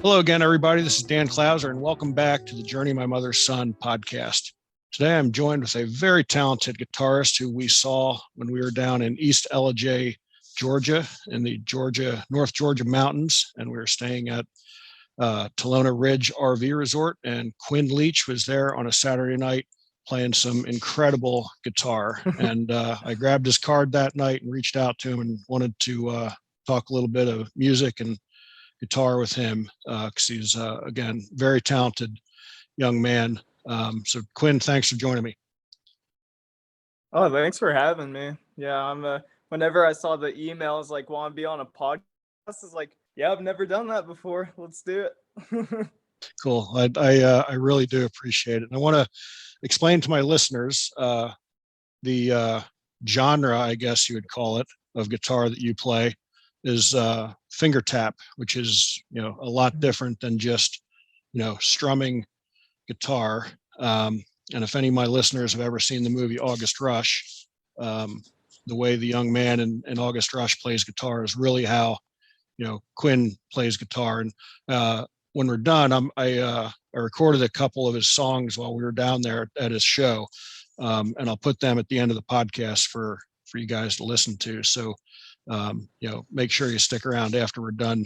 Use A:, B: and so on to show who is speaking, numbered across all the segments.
A: Hello again, everybody. This is Dan Clouser, and welcome back to the Journey My Mother's Son podcast. Today, I'm joined with a very talented guitarist who we saw when we were down in East Elijay, Georgia, in the North Georgia mountains, and we were staying at Talona Ridge RV Resort. And Quinn Leach was there on a Saturday night playing some incredible guitar. And I grabbed his card that night and reached out to him and wanted to talk a little bit of music and guitar with him because he's again very talented young man. So Quinn, thanks for joining me.
B: Oh, thanks for having me. Yeah, whenever I saw the emails like want to be on a podcast, is like, yeah, I've never done that before. Let's do it.
A: Cool. I really do appreciate it. And I want to explain to my listeners the genre, I guess you would call it, of guitar that you play is finger tap, which is a lot different than just strumming guitar. And if any of my listeners have ever seen the movie August Rush, the way the young man in August Rush plays guitar is really how Quinn plays guitar. And when we're done, I recorded a couple of his songs while we were down there at his show, and I'll put them at the end of the podcast for you guys to listen to. So make sure you stick around after we're done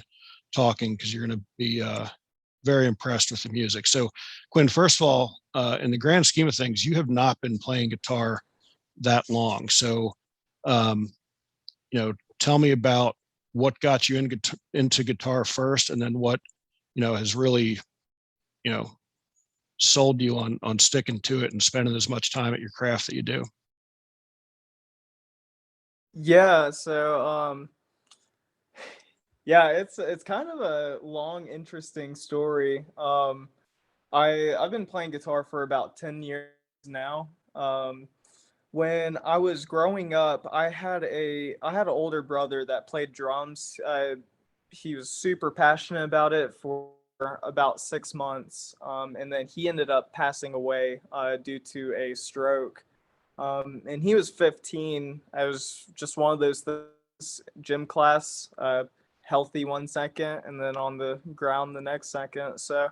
A: talking because you're going to be very impressed with the music. So, Quinn, first of all, in the grand scheme of things, you have not been playing guitar that long. So, tell me about what got you into guitar first, and then what has really sold you on sticking to it and spending as much time at your craft that you do.
B: Yeah, so yeah, it's kind of a long, interesting story. I've been playing guitar for about 10 years now. When I was growing up, I had an older brother that played drums. He was super passionate about it for about 6 months, and then he ended up passing away due to a stroke. And he was 15. I was just one of those things, gym class, healthy 1 second, and then on the ground the next second. So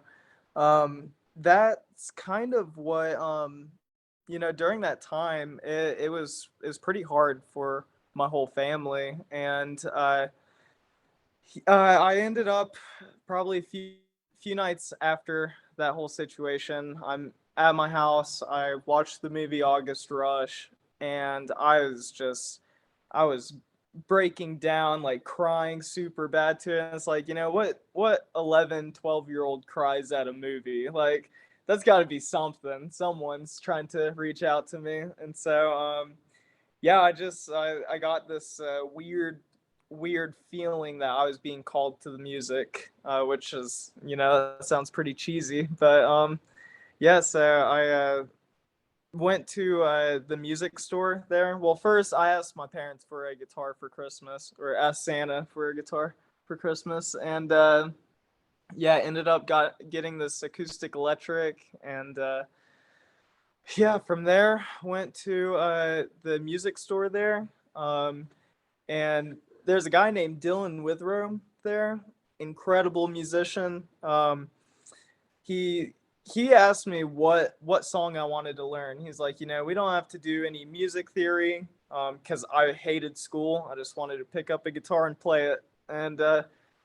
B: that's kind of what, during that time, it was pretty hard for my whole family. And I ended up probably a few nights after that whole situation, I'm at my house. I watched the movie August Rush, and I was breaking down, like crying super bad to it. And it's like, what 11, 12-year-old cries at a movie? Like, that's got to be something. Someone's trying to reach out to me. And so, yeah, I got this weird feeling that I was being called to the music, which is, that sounds pretty cheesy, but yeah, so I went to the music store there. Well, first I asked my parents for a guitar for Christmas, or asked Santa for a guitar for Christmas, and yeah, ended up getting this acoustic electric, and yeah, from there went to the music store there, and there's a guy named Dylan Withrow there, incredible musician. He asked me what song I wanted to learn. He's like, we don't have to do any music theory, because I hated school. I just wanted to pick up a guitar and play it. And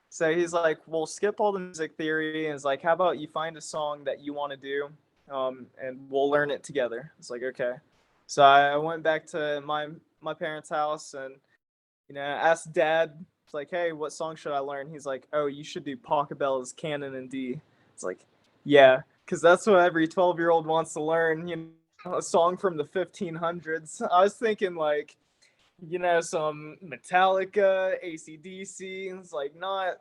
B: so he's like, we'll skip all the music theory. And it's like, how about you find a song that you want to do, and we'll learn it together. It's like, okay. So I went back to my parents' house and asked Dad. It's like, hey, what song should I learn? He's like, oh, you should do Pachelbel's Canon in D. It's like, yeah, because that's what every 12-year-old wants to learn, a song from the 1500s. I was thinking like, some Metallica, AC/DC. It's like not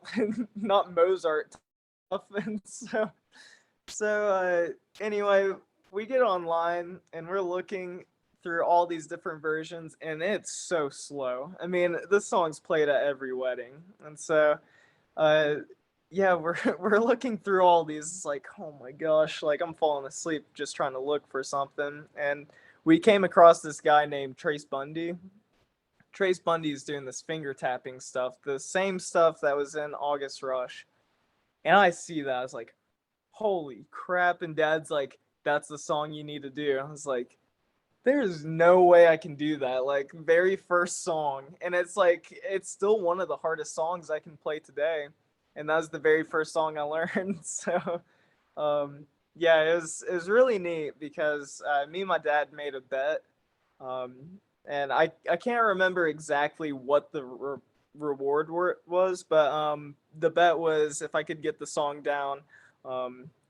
B: Mozart stuff. And so anyway, we get online and we're looking through all these different versions, and it's so slow. I mean, this song's played at every wedding. And so yeah, we're looking through all these. It's like, oh my gosh, like I'm falling asleep just trying to look for something. And we came across this guy named Trace Bundy. Trace Bundy's doing this finger tapping stuff, the same stuff that was in August Rush. And I see that, I was like, holy crap. And Dad's like, that's the song you need to do. I was like, there's no way I can do that. Like, very first song. And it's like, it's still one of the hardest songs I can play today. And that was the very first song I learned. So, um, yeah, it was really neat because me and my dad made a bet. Um, and I can't remember exactly what the reward was, but the bet was if I could get the song down,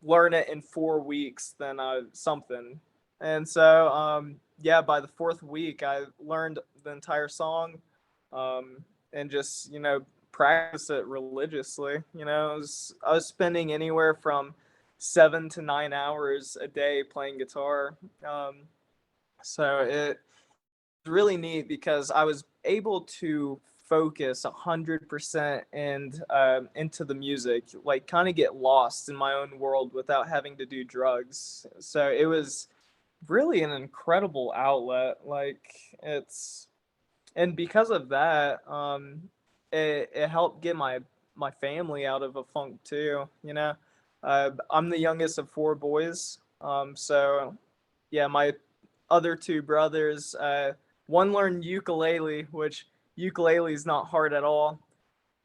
B: learn it in 4 weeks, then something. And so, yeah, by the fourth week, I learned the entire song, and just, practice it religiously. I was spending anywhere from 7 to 9 hours a day playing guitar. So it's really neat because I was able to focus 100% and into the music, like kind of get lost in my own world without having to do drugs. So it was really an incredible outlet. Like, it's and because of that, it helped get my family out of a funk too. I'm the youngest of four boys. So yeah, my other two brothers, one learned ukulele, which ukulele is not hard at all.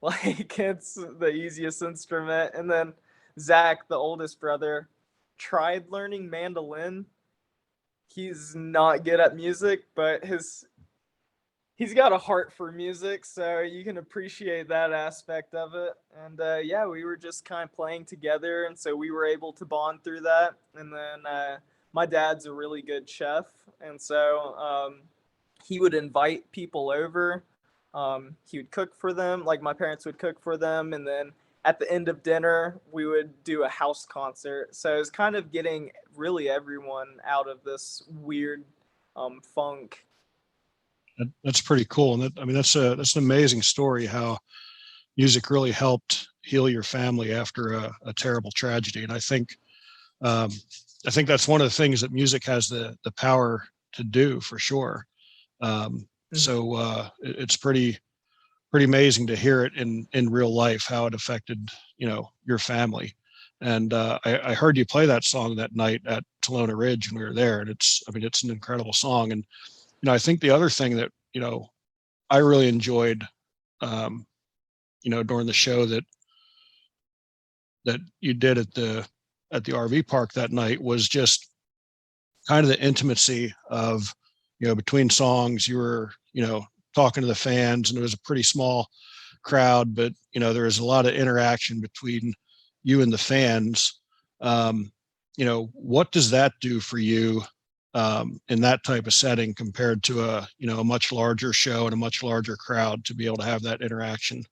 B: Like, it's the easiest instrument. And then Zach, the oldest brother, tried learning mandolin. He's not good at music, but he's got a heart for music, so you can appreciate that aspect of it. And yeah, we were just kind of playing together, and so we were able to bond through that. And then my dad's a really good chef, and so he would invite people over. He would cook for them, like my parents would cook for them, and then at the end of dinner, we would do a house concert. So it was kind of getting really everyone out of this weird funk.
A: That's pretty cool. And I mean, that's an amazing story how music really helped heal your family after a terrible tragedy. And um, I think that's one of the things that music has the power to do for sure. So it's pretty amazing to hear it in real life, how it affected, your family. And I heard you play that song that night at Talona Ridge when we were there. And it's an incredible song. And, I think the other thing that, I really enjoyed, during the show that you did at the RV park that night was just kind of the intimacy of, between songs, you were, talking to the fans, and it was a pretty small crowd, but, there was a lot of interaction between you and the fans. What does that do for you, in that type of setting compared to a much larger show and a much larger crowd to be able to have that interaction?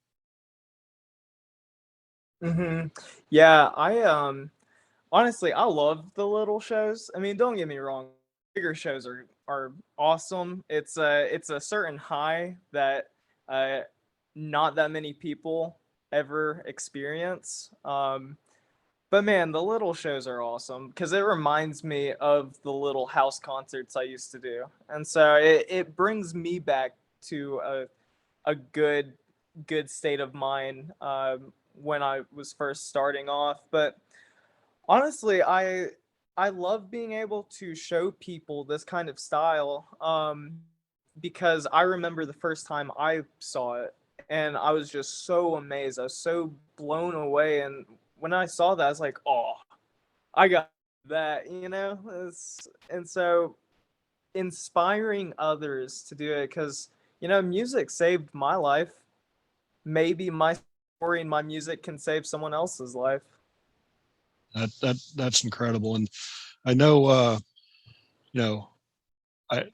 B: hmm Yeah, I honestly, I love the little shows. I mean, don't get me wrong, bigger shows are awesome. It's a certain high that uh not that many people ever experience. But man, the little shows are awesome because it reminds me of the little house concerts I used to do. And so it brings me back to a good state of mind when I was first starting off. But honestly, I love being able to show people this kind of style, because I remember the first time I saw it, and I was just so amazed. I was so blown away, and when I saw that, I was like, "Oh, I got that," And so inspiring others to do it, because music saved my life. Maybe my story and my music can save someone else's life.
A: That's incredible. And I know, you know, I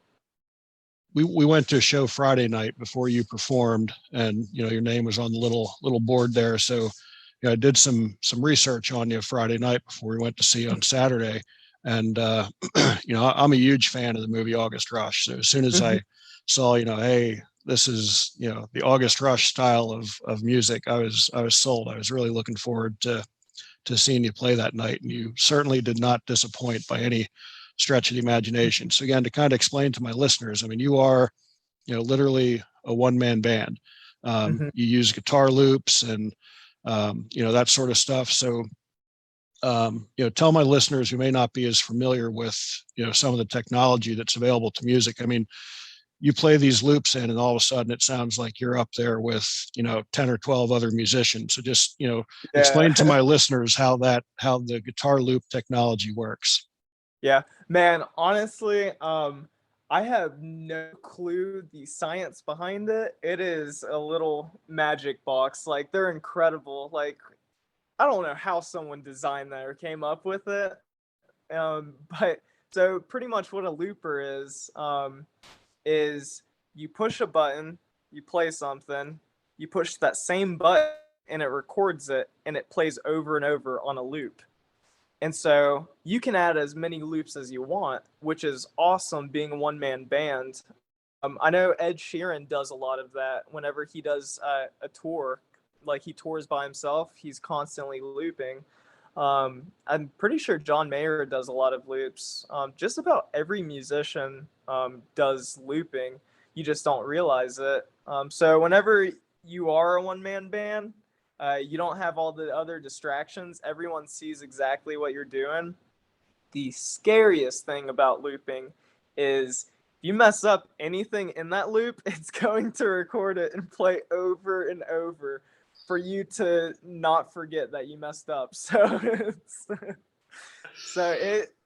A: we went to a show Friday night before you performed, and your name was on the little board there. So, I did some research on you Friday night before we went to see you on Saturday, and I'm a huge fan of the movie August Rush. So as soon as I saw, hey, this is the August Rush style of music, I was sold. I was really looking forward to seeing you play that night, and you certainly did not disappoint by any stretch of the imagination. So again, to kind of explain to my listeners, I mean, you are, literally a one-man band.
B: Mhm.
A: You use guitar loops and that sort of stuff. So, tell my listeners who may not be as familiar with, some of the technology that's available to music. I mean, you play these loops in and all of a sudden it sounds like you're up there with 10 or 12 other musicians. So just
B: Yeah.
A: explain to my listeners how the guitar loop technology works.
B: Yeah, man, honestly, I have no clue the science behind it. It is a little magic box. Like, they're incredible. Like, I don't know how someone designed that or came up with it. But so pretty much what a looper is you push a button, you play something, you push that same button and it records it and it plays over and over on a loop. And so you can add as many loops as you want, which is awesome being a one man band. I know Ed Sheeran does a lot of that whenever he does a tour. Like he tours by himself, he's constantly looping. I'm pretty sure John Mayer does a lot of loops. Just about every musician does looping. You just don't realize it. So whenever you are a one man band, you don't have all the other distractions. Everyone sees exactly what you're doing. The scariest thing about looping is if you mess up anything in that loop, it's going to record it and play over and over for you to not forget that you messed up. So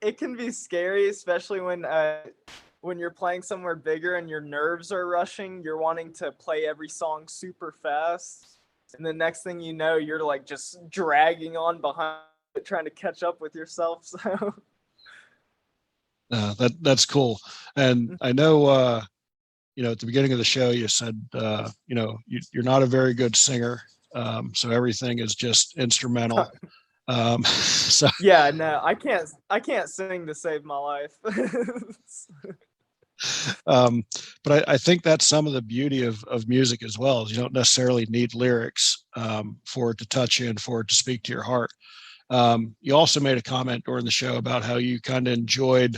B: it can be scary, especially when you're playing somewhere bigger and your nerves are rushing. You're wanting to play every song super fast, and the next thing you know, you're like just dragging on behind it, trying to catch up with yourself. So
A: That's cool. And I know, at the beginning of the show, you said, you're not a very good singer. So everything is just instrumental. So,
B: yeah, no, I can't sing to save my life.
A: but I think that's some of the beauty of music as well, is you don't necessarily need lyrics for it to touch you and for it to speak to your heart. You also made a comment during the show about how you kind of enjoyed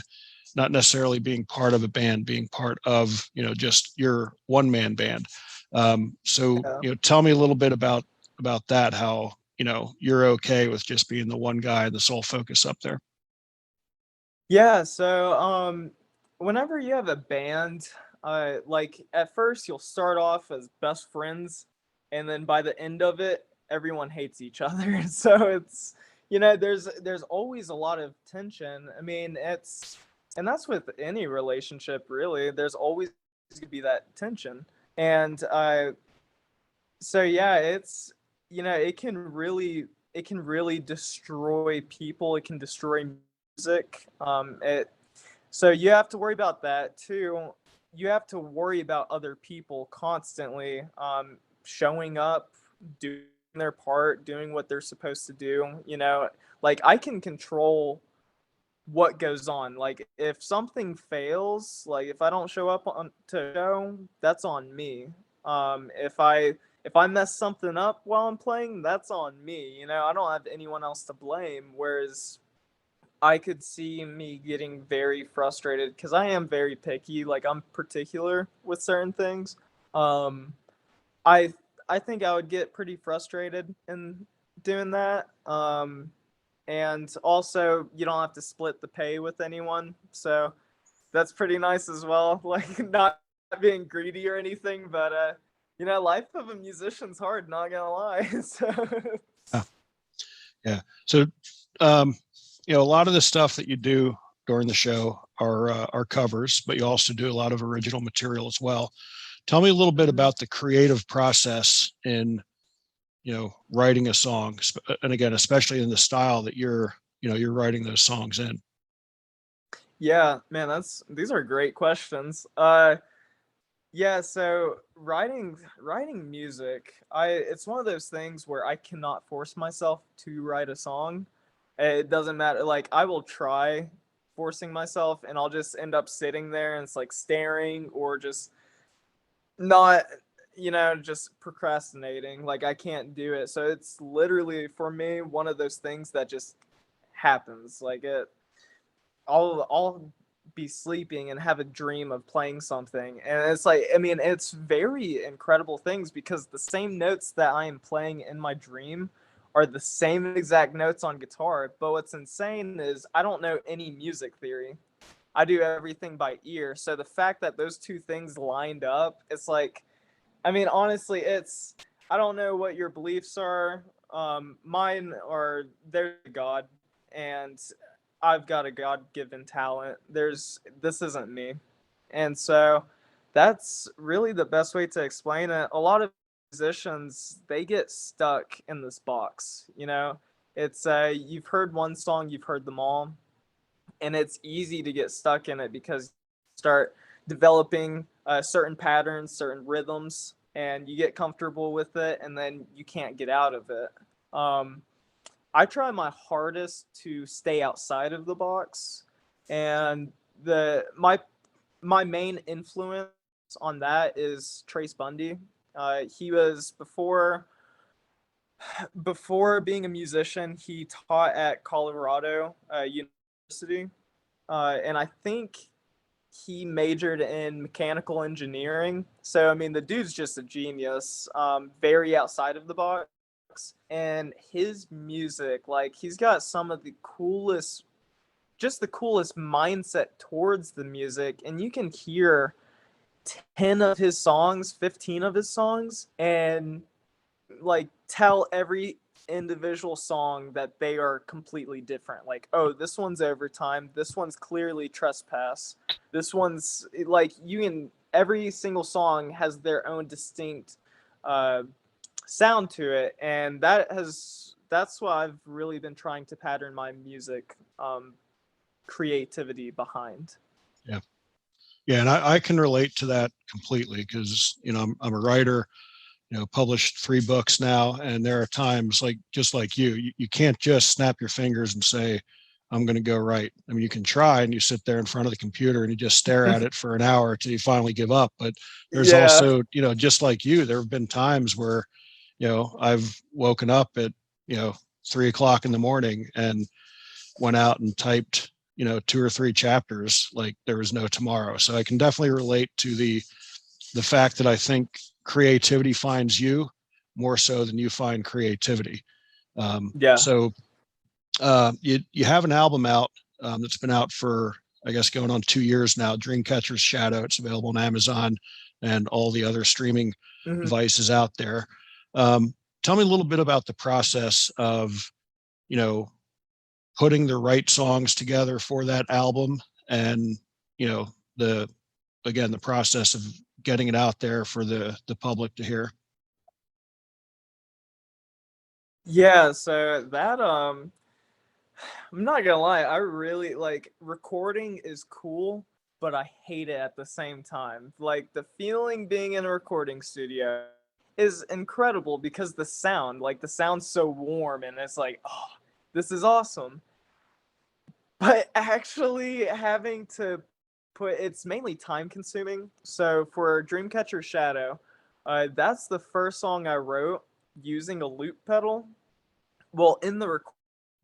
A: not necessarily being part of a band, being part of, just your one man band. So,
B: Yeah.
A: tell me a little bit about that, how, you're okay with just being the one guy, the sole focus up there.
B: Yeah, so whenever you have a band, like at first you'll start off as best friends, and then by the end of it, everyone hates each other. So it's there's always a lot of tension. I mean, and that's with any relationship really. There's always going to be that tension, and so yeah, it's it can really destroy people. It can destroy music. So you have to worry about that too. You have to worry about other people constantly showing up, doing their part, doing what they're supposed to do. Like I can control what goes on. Like if something fails, like if I don't show up on to show, that's on me. If I mess something up while I'm playing, that's on me. I don't have anyone else to blame. Whereas I could see me getting very frustrated because I am very picky. Like I'm particular with certain things. Um, I I think I would get pretty frustrated in doing that. And also you don't have to split the pay with anyone, so that's pretty nice as well. Like not being greedy or anything, but life of a musician's hard. Not gonna lie. So
A: Yeah. Yeah. So, um, a lot of the stuff that you do during the show are covers, but you also do a lot of original material as well. Tell me a little bit
B: Mhm.
A: about the creative process in, writing a song, and again, especially in the style that you're writing those songs in.
B: Yeah, man, these are great questions. Yeah, so writing music, it's one of those things where I cannot force myself to write a song. It doesn't matter. Like I will try forcing myself and I'll just end up sitting there and it's like staring or just not, just procrastinating. Like I can't do it. So it's literally for me one of those things that just happens. Like I'll be sleeping and have a dream of playing something. And it's like, I mean, it's very incredible things because the same notes that I am playing in my dream are the same exact notes on guitar. But what's insane is I don't know any music theory. I do everything by ear. So the fact that those two things lined up, it's like, I mean, honestly, it's, I don't know what your beliefs are. Mine are, there's God, and I've got a God-given talent. This isn't me. And so that's really the best way to explain it. A lot of musicians, they get stuck in this box, you know? It's you've heard one song, you've heard them all, and it's easy to get stuck in it because you start developing certain patterns, certain rhythms, and you get comfortable with it, and then you can't get out of it. Um, I try my hardest to stay outside of the box, and my main influence on that is Trace Bundy. He was before being a musician, he taught at Colorado University, and I think he majored in mechanical engineering. So I mean, the dude's just a genius, very outside of the box. And his music, like he's got some of the coolest, just the coolest mindset towards the music, and you can hear 10 of his songs, 15 of his songs, and like tell every individual song that they are completely different. Like, oh, this one's overtime, this one's clearly trespass, this one's like, you can, every single song has their own distinct uh sound to it, and that's what I've really been trying to pattern my music creativity behind.
A: Yeah. Yeah. And I can relate to that completely because, I'm a writer, published 3 books now. And there are times like, just like you can't just snap your fingers and say, I'm going to go write. I mean, you can try and you sit there in front of the computer and you just stare at it for an hour till you finally give up. But there's
B: Yeah.
A: also, just like you, there have been times where, I've woken up at, 3 o'clock in the morning and went out and typed, 2 or 3 chapters like there was no tomorrow. So I can definitely relate to the fact that I think creativity finds you more so than you find creativity.
B: Yeah.
A: You have an album out that's been out for, I guess, going on 2 years now, Dreamcatchers Shadow. It's available on Amazon and all the other streaming
B: Mm-hmm.
A: devices out there. Tell me a little bit about the process of, you know, putting the right songs together for that album and, the, again, the process of getting it out there for the public to hear.
B: Yeah, so that I'm not gonna lie, I really like, recording is cool, but I hate it at the same time. Like the feeling being in a recording studio is incredible because the sound's so warm and it's like, oh, this is awesome. But actually having to it's mainly time consuming. So for Dreamcatcher Shadow, that's the first song I wrote using a loop pedal. Well, in the recording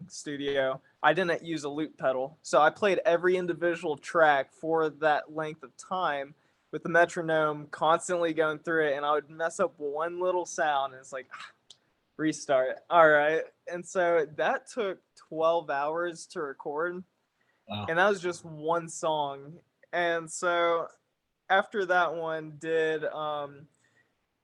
B: studio, I didn't use a loop pedal. So I played every individual track for that length of time with the metronome constantly going through it, and I would mess up one little sound and it's like, restart. All right. And so that took 12 hours to record,
A: Wow.
B: and that was just one song. And so after that one, did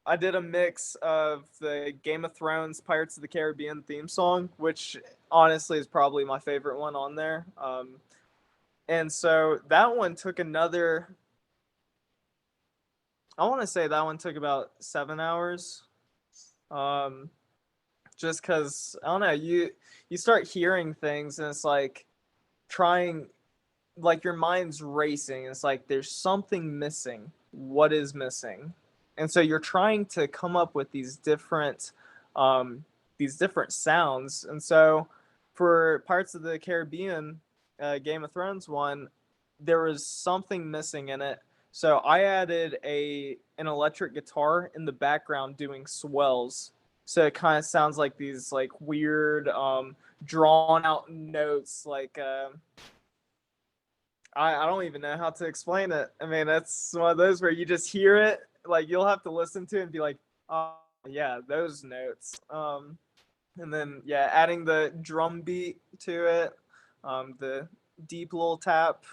B: I did a mix of the Game of Thrones Pirates of the Caribbean theme song, which honestly is probably my favorite one on there. And so that one took another, I want to say that one took about 7 hours. Um, just because, I don't know, you start hearing things and it's like trying, like your mind's racing. It's like there's something missing. What is missing? And so you're trying to come up with these different sounds. And so for Pirates of the Caribbean, Game of Thrones one, there was something missing in it. So I added an electric guitar in the background doing swells. So it kind of sounds like these like weird drawn out notes, like I don't even know how to explain it. I mean, that's one of those where you just hear it, like you'll have to listen to it and be like, oh yeah, those notes. And then yeah, adding the drum beat to it, the deep little tap.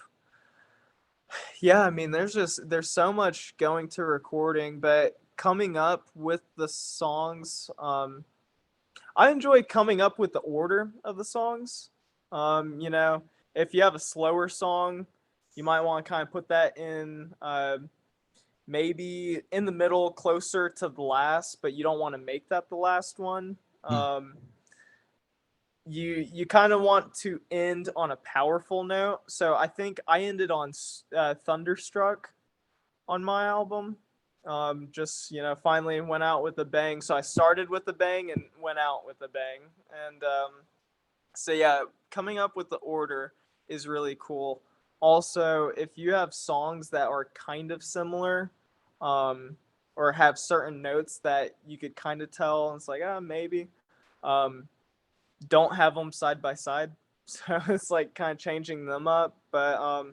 B: Yeah, I mean, there's so much going to recording, but coming up with the songs, I enjoy coming up with the order of the songs. You know, if you have a slower song, you might want to kind of put that in maybe in the middle, closer to the last, but you don't want to make that the last one.
A: Hmm.
B: You kind of want to end on a powerful note. So I think I ended on Thunderstruck on my album. Just finally went out with a bang. So I started with a bang and went out with a bang. And so yeah, coming up with the order is really cool. Also, if you have songs that are kind of similar, or have certain notes that you could kind of tell, it's like maybe. Um, don't have them side by side, so it's like kind of changing them up. But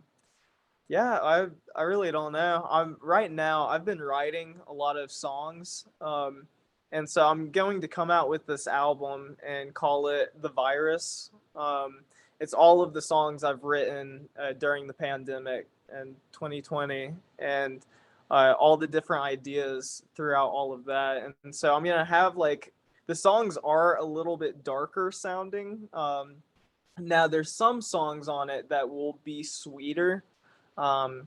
B: yeah, I really don't know. Right now I've been writing a lot of songs, and so I'm going to come out with this album and call it The Virus. It's all of the songs I've written during the pandemic in 2020, and all the different ideas throughout all of that. And so I'm gonna have like the songs are a little bit darker sounding. Now there's some songs on it that will be sweeter, um,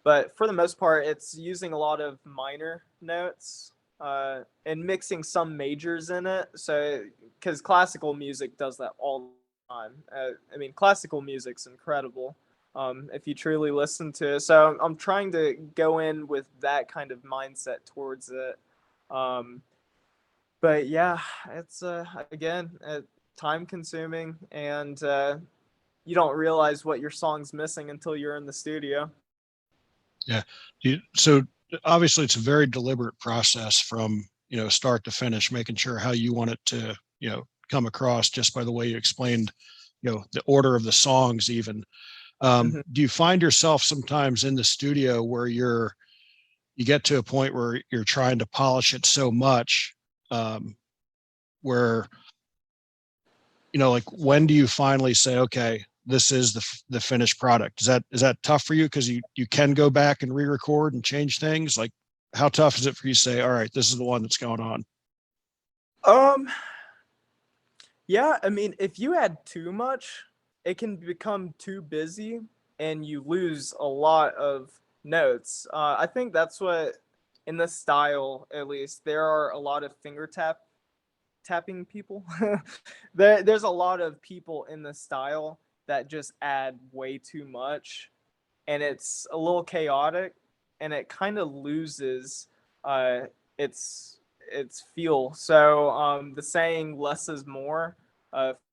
B: but for the most part, it's using a lot of minor notes and mixing some majors in it. So, because classical music does that all the time. I mean, classical music's incredible if you truly listen to it. So, I'm trying to go in with that kind of mindset towards it. Um, but yeah, it's again time consuming, and you don't realize what your song's missing until you're in the studio.
A: Yeah. So obviously it's a very deliberate process from, start to finish, making sure how you want it to, come across just by the way you explained, the order of the songs even.
B: Mhm.
A: Do you find yourself sometimes in the studio where you get to a point where you're trying to polish it so much, where, like when do you finally say, okay, this is the finished product? Is that tough for you? Because you can go back and re-record and change things. Like, how tough is it for you to say, all right, this is the one that's going on?
B: Um, yeah, I mean, if you add too much, it can become too busy and you lose a lot of notes. I think that's what, in this style at least, there are a lot of tapping people. There's a lot of people in the style that just add way too much, and it's a little chaotic, and it kind of loses uh, its its feel. So the saying "less is more"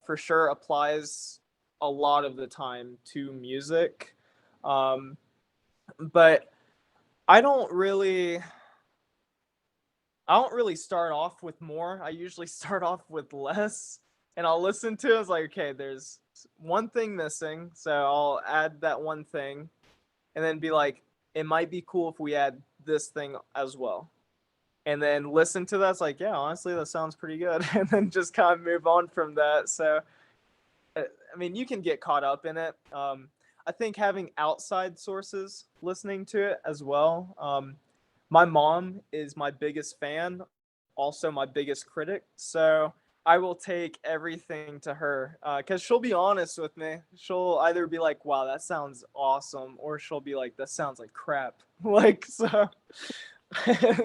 B: for sure applies a lot of the time to music, but I don't really I don't really start off with more. I usually start off with less, and I'll listen to it. It's like, okay, there's one thing missing, so I'll add that one thing, and then be like, it might be cool if we add this thing as well. And then listen to that. It's like, yeah, honestly, that sounds pretty good. And then just kind of move on from that. So, I mean, you can get caught up in it. I think having outside sources listening to it as well. My mom is my biggest fan, also my biggest critic. So I will take everything to her because she'll be honest with me. She'll either be like, "Wow, that sounds awesome," or she'll be like, "That sounds like crap." Like so.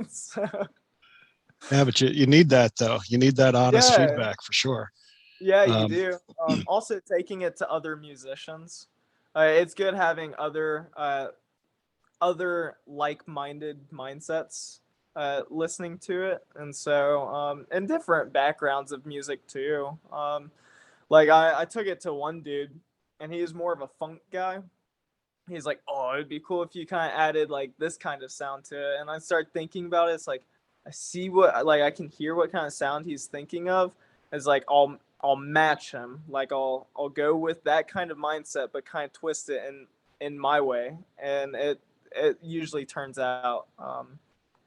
B: So
A: Yeah, but you need that though. You need that honest
B: yeah,
A: feedback for sure.
B: yeah, you
A: Um,
B: do. Also, taking it to other musicians. It's good having other like-minded mindsets listening to it, and so and different backgrounds of music too. Like I took it to one dude, and he was more of a funk guy. He's like, "Oh, it'd be cool if you kind of added like this kind of sound to it." And I start thinking about it. It's like I see what like I can hear what kind of sound he's thinking of. It's like I'll match him. Like I'll go with that kind of mindset, but kind of twist it and in my way, and it usually turns out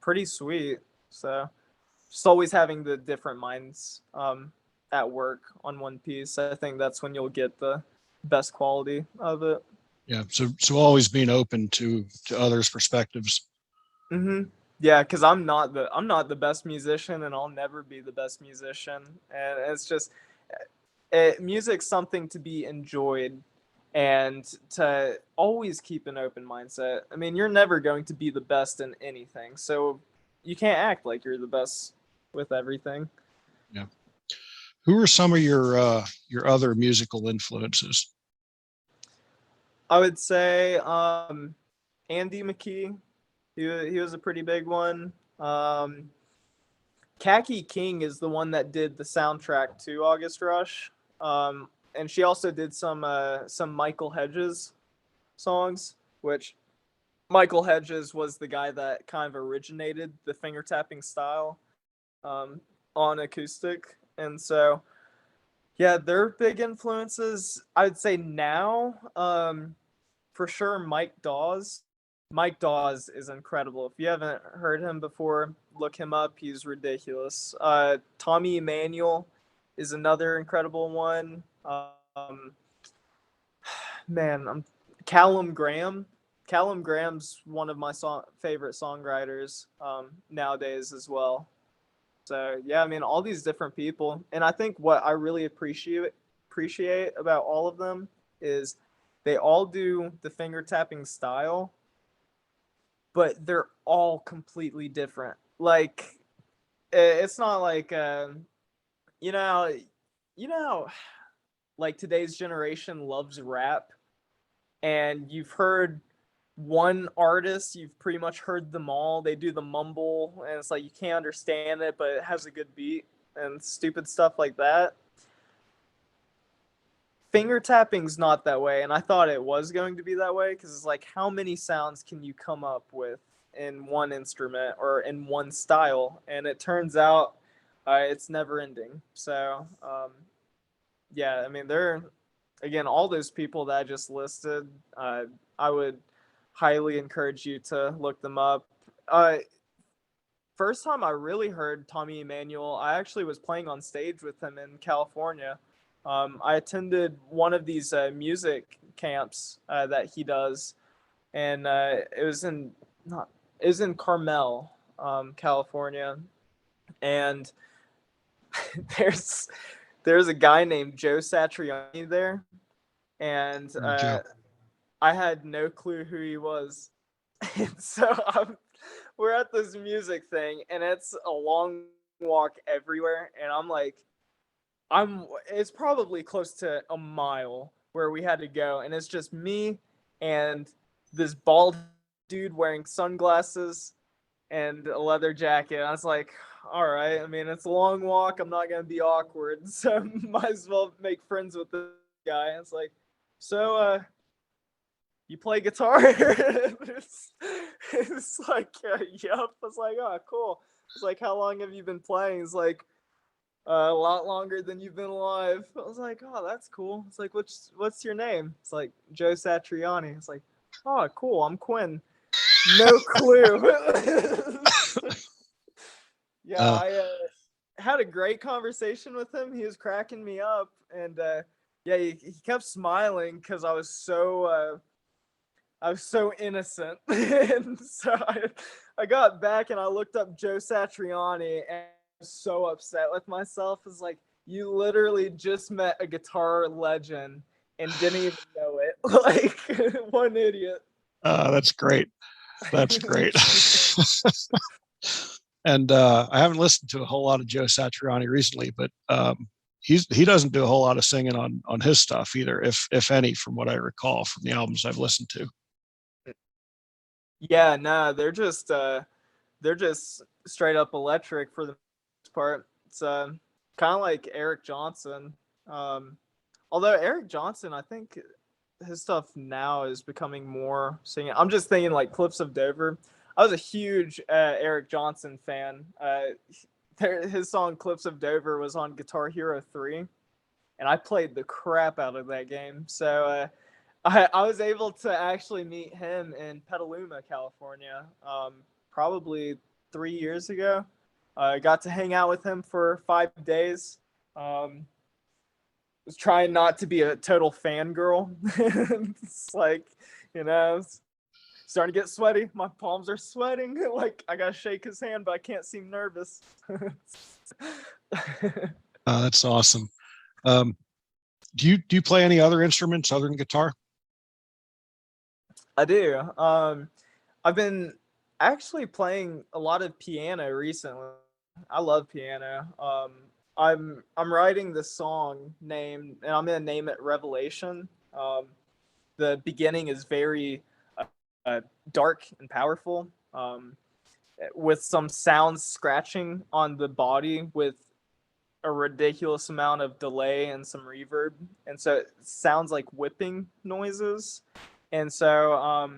B: pretty sweet. So just always having the different minds at work on one piece. I think that's when you'll get the best quality of it.
A: Yeah. So always being open to others' perspectives.
B: Yeah, because I'm not the best musician, and I'll never be the best musician. And it's just music's something to be enjoyed, and to always keep an open mindset. I mean, you're never going to be the best in anything, so you can't act like you're the best with everything.
A: Yeah. Who are some of your other musical influences?
B: I would say Andy McKee. He was a pretty big one. Khaki King is the one that did the soundtrack to August Rush, and she also did some Michael Hedges songs, which Michael Hedges was the guy that kind of originated the finger tapping style um, on acoustic, and so yeah, they're big influences. I'd say now, for sure, Mike Dawes. Mike Dawes is incredible. If you haven't heard him before, look him up. He's ridiculous. Tommy Emmanuel is another incredible one. Man, I'm Callum Graham. Callum Graham's one of my favorite songwriters nowadays as well. So yeah, I mean all these different people, and I think what I really appreciate about all of them is they all do the finger tapping style, but they're all completely different. Like it's not like you know, you know, like today's generation loves rap, and you've heard one artist, you've pretty much heard them all. They do the mumble, and it's like you can't understand it, but it has a good beat and stupid stuff like that. Finger tapping's not that way, and I thought it was going to be that way because it's like, how many sounds can you come up with in one instrument or in one style? And it turns out it's never ending. So, yeah, I mean, they're, again, all those people that I just listed, I would highly encourage you to look them up. First time I really heard Tommy Emmanuel, I actually was playing on stage with him in California. I attended one of these music camps that he does, and it was in not it was in Carmel, California, and there's there's a guy named Joe Satriani there, and
A: Joe.
B: I had no clue who he was. And so we're at this music thing, and it's a long walk everywhere, and I'm like, it's probably close to a mile where we had to go, and it's just me and this bald dude wearing sunglasses and a leather jacket. I was like, all right, I mean, it's a long walk, I'm not gonna be awkward, so might as well make friends with this guy. It's like, so you play guitar? It's like, yep. I was like, oh, cool. It's like, how long have you been playing? It's like, a lot longer than you've been alive. I was like, oh, that's cool. It's like, what's your name? It's like Joe Satriani. It's like, oh, cool. I'm Quinn. No clue. Yeah,
A: Uh,
B: I had a great conversation with him. He was cracking me up, and yeah, he kept smiling because I was so innocent. And so I got back and I looked up Joe Satriani, and I was so upset with myself. It's like, you literally just met a guitar legend and didn't even know it. Like, one idiot.
A: that's great. That's great. And I haven't listened to a whole lot of Joe Satriani recently, but he doesn't do a whole lot of singing on his stuff either, if any, from what I recall from the albums I've listened to.
B: Yeah, no, they're just straight up electric for the most part. It's kind of like Eric Johnson. Um, Although Eric Johnson, I think his stuff now is becoming more singing. I'm just thinking like Cliffs of Dover. I was a huge Eric Johnson fan. His song Cliffs of Dover was on Guitar Hero 3, and I played the crap out of that game. So I was able to actually meet him in Petaluma, California, probably 3 years ago. I got to hang out with him for 5 days. Was trying not to be a total fangirl. It's like, it's starting to get sweaty. My palms are sweating. Like I gotta shake his hand, but I can't seem nervous.
A: That's awesome. Um, do you play any other instruments other than guitar?
B: I do. I've been actually playing a lot of piano recently. I love piano. I'm writing this song named, and I'm gonna name it Revelation. The beginning is very uh, dark and powerful, with some sounds scratching on the body with a ridiculous amount of delay and some reverb, and so it sounds like whipping noises. And so,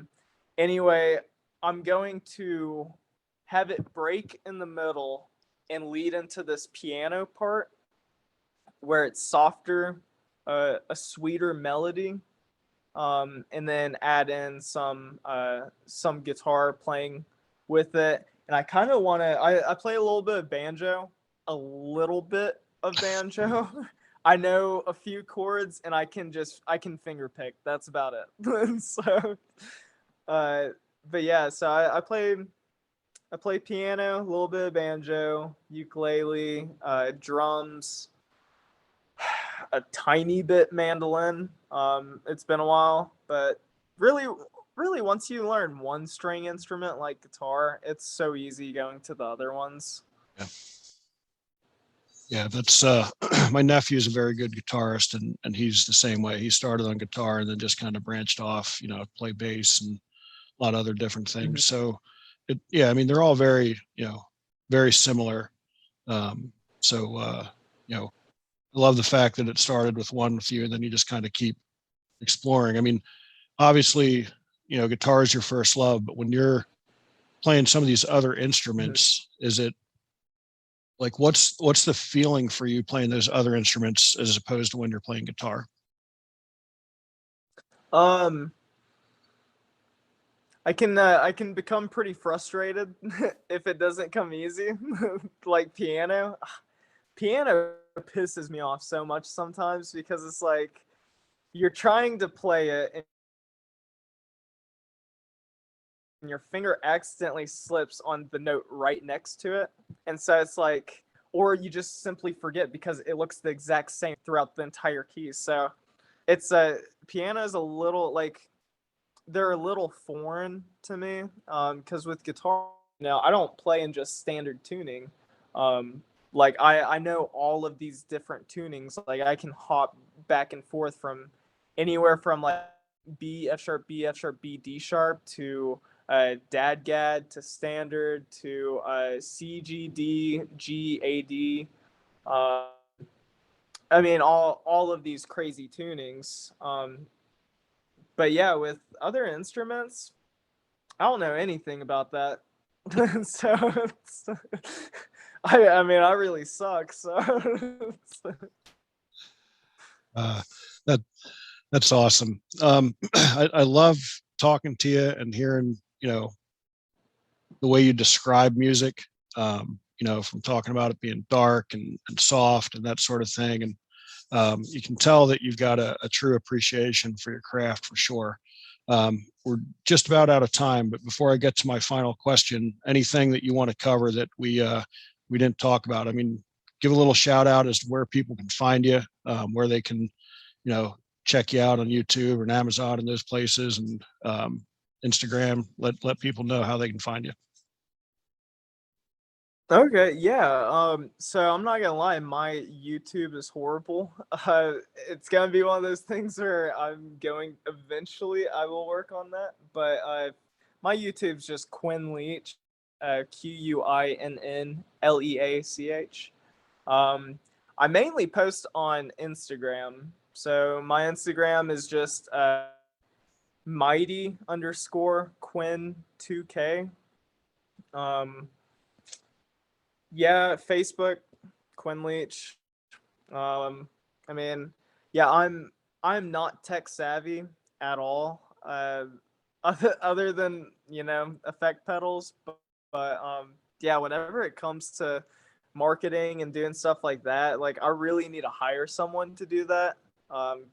B: anyway, I'm going to have it break in the middle and lead into this piano part where it's softer, a sweeter melody, and then add in some guitar playing with it. And I kind of want to. I play a little bit of banjo, a little bit of banjo. I know a few chords, and I can finger pick. That's about it. So, uh, but yeah, so I play piano, a little bit of banjo, ukulele, drums, a tiny bit mandolin. It's been a while, but really, really, once you learn one string instrument like guitar, it's so easy going to the other ones.
A: Yeah. Yeah, that's my nephew's a very good guitarist, and he's the same way. He started on guitar and then just kind of branched off, play bass and a lot of other different
B: Mhm.
A: things. So yeah, I mean, they're all very, very similar. So I love the fact that it started with one with you and then you just kind of keep exploring. I mean, obviously, guitar is your first love, but when you're playing some of these other instruments, is it like what's the feeling for you playing those other instruments as opposed to when you're playing guitar?
B: Um, I can become pretty frustrated if it doesn't come easy, like piano. Piano pisses me off so much sometimes because it's like you're trying to play it and your finger accidentally slips on the note right next to it. And so it's like, or you just simply forget because it looks the exact same throughout the entire key. So it's a piano is a little like they're a little foreign to me because with guitar, I don't play in just standard tuning. Like I know all of these different tunings. Like I can hop back and forth from anywhere from like B F sharp B F sharp B D sharp to dadgad to standard to C G D G A D. Uh, I mean all of these crazy tunings. But yeah, with other instruments, I don't know anything about that. So I mean I really suck. So
A: Uh, that that's awesome. I love talking to you and hearing, the way you describe music. From talking about it being dark and soft and that sort of thing. And you can tell that you've got a true appreciation for your craft for sure. We're just about out of time, but before I get to my final question, anything that you want to cover that we didn't talk about? I mean, give a little shout out as to where people can find you, where they can, check you out on YouTube or on Amazon and those places, and Instagram. Let people know how they can find you.
B: okay, yeah. So I'm not gonna lie, my YouTube is horrible. It's gonna be one of those things where I'm going eventually. I will work on that, but my YouTube's just Quinn Leach, QuinnLeach. Um, I mainly post on Instagram, so my Instagram is just mighty underscore Quinn 2K. Um, yeah, Facebook, Quinn Leach. I mean, yeah, I'm not tech savvy, at all. Other than effect pedals, but yeah, whenever it comes to marketing and doing stuff like that, like I really need to hire someone to do that,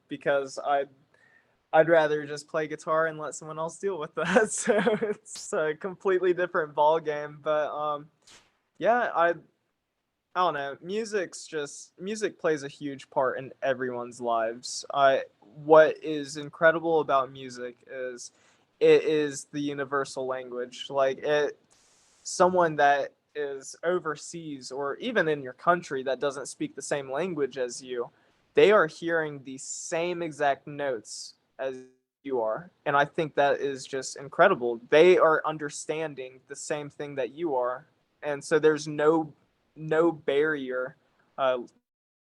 B: because I'd rather just play guitar and let someone else deal with that. So it's a completely different ball game. But yeah, I don't know. Music plays a huge part in everyone's lives. What is incredible about music is it is the universal language. Like it, someone that is overseas or even in your country that doesn't speak the same language as you, they are hearing the same exact notes as you are. And I think that is just incredible. They are understanding the same thing that you are. And so there's no barrier, uh,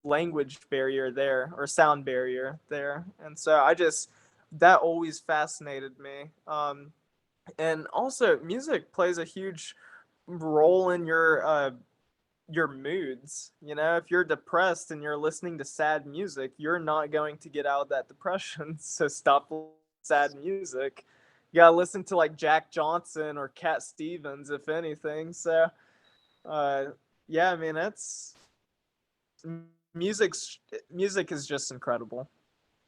B: language barrier there or sound barrier there. And so that always fascinated me. And also music plays a huge role in your moods. If you're depressed and you're listening to sad music, you're not going to get out of that depression. So stop sad music. You gotta listen to like Jack Johnson or Cat Stevens, if anything. So uh yeah, I mean, it's music is just incredible.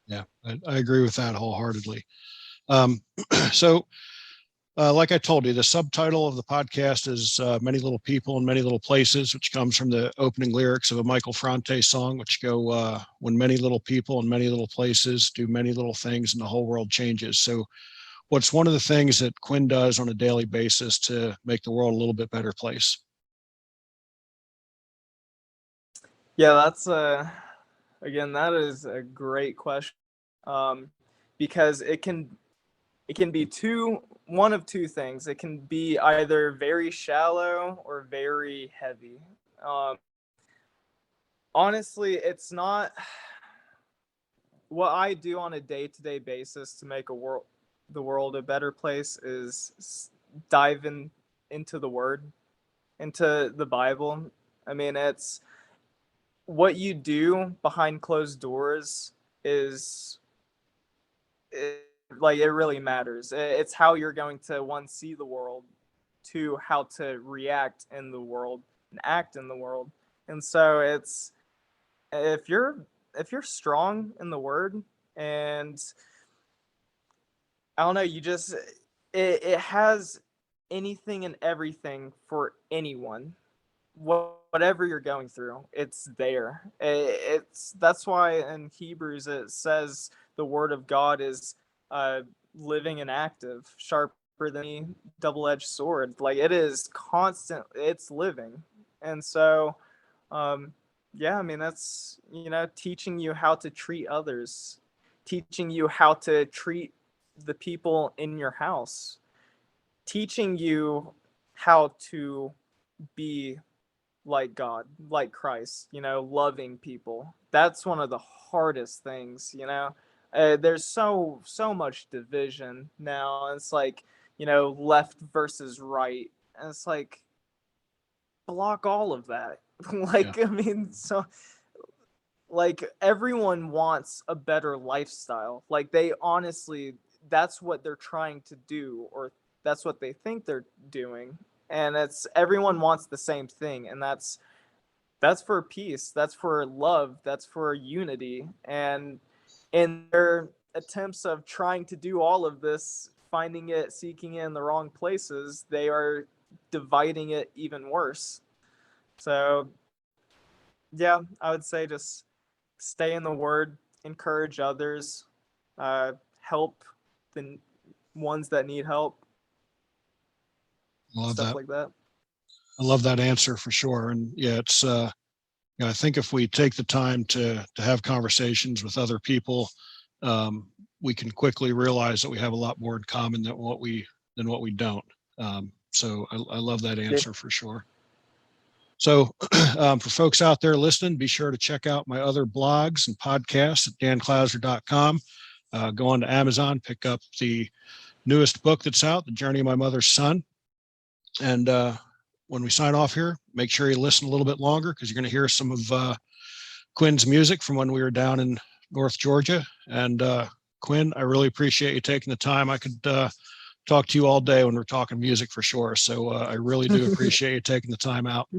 A: Yeah, I agree with that wholeheartedly. Um, so, like I told you, the subtitle of the podcast is Many Little People in Many Little Places, which comes from the opening lyrics of a Michael Franti song, which go, when many little people in many little places do many little things and the whole world changes. So, what's one of the things that Quinn does on a daily basis to make the world a little bit better place?
B: Yeah, that's again, that is a great question. Um, because it can be one of two things. It can be either very shallow or very heavy. Um, Honestly, it's not what I do on a day-to-day basis to make the world a better place is dive into the word, into the Bible. I mean, it's what you do behind closed doors is it, like it really matters. It's how you're going to one see the world, to how to react in the world and act in the world. And so it's if you're if you're strong in the word, and I don't know, it has anything and everything for anyone. Whatever you're going through, it's there. It's That's why in Hebrews it says the word of God is uh, living and active, sharper than any double-edged sword. Like it is constant. It's living, and so yeah. I mean, that's teaching you how to treat others, teaching you how to treat the people in your house, teaching you how to be like God, like Christ, loving people. That's one of the hardest things. There's so much division now. It's like, left versus right. And it's like, block all of that.
A: Yeah,
B: Like, I mean, so like everyone wants a better lifestyle. Like they honestly, that's what they're trying to do, or that's what they think they're doing. And it's everyone wants the same thing, and that's for peace, that's for love, that's for unity. And in their attempts of trying to do all of this, finding it, seeking it in the wrong places, they are dividing it even worse. So yeah, I would say just stay in the word, encourage others, help the ones that need help,
A: I love
B: stuff
A: that.
B: like that.
A: I love that answer for sure. And yeah, it's I think if we take the time to have conversations with other people, um, we can quickly realize that we have a lot more in common than what we don't. So I love that
B: Yeah.
A: answer for sure. So for folks out there listening, be sure to check out my other blogs and podcasts at danclouser.com. Go on to Amazon, pick up the newest book that's out, The Journey of My Mother's Son. And when we sign off here, make sure you listen a little bit longer because you're going to hear some of Quinn's music from when we were down in North Georgia. And Quinn, I really appreciate you taking the time. I could talk to you all day when we're talking music for sure. So I really do appreciate you taking the time out.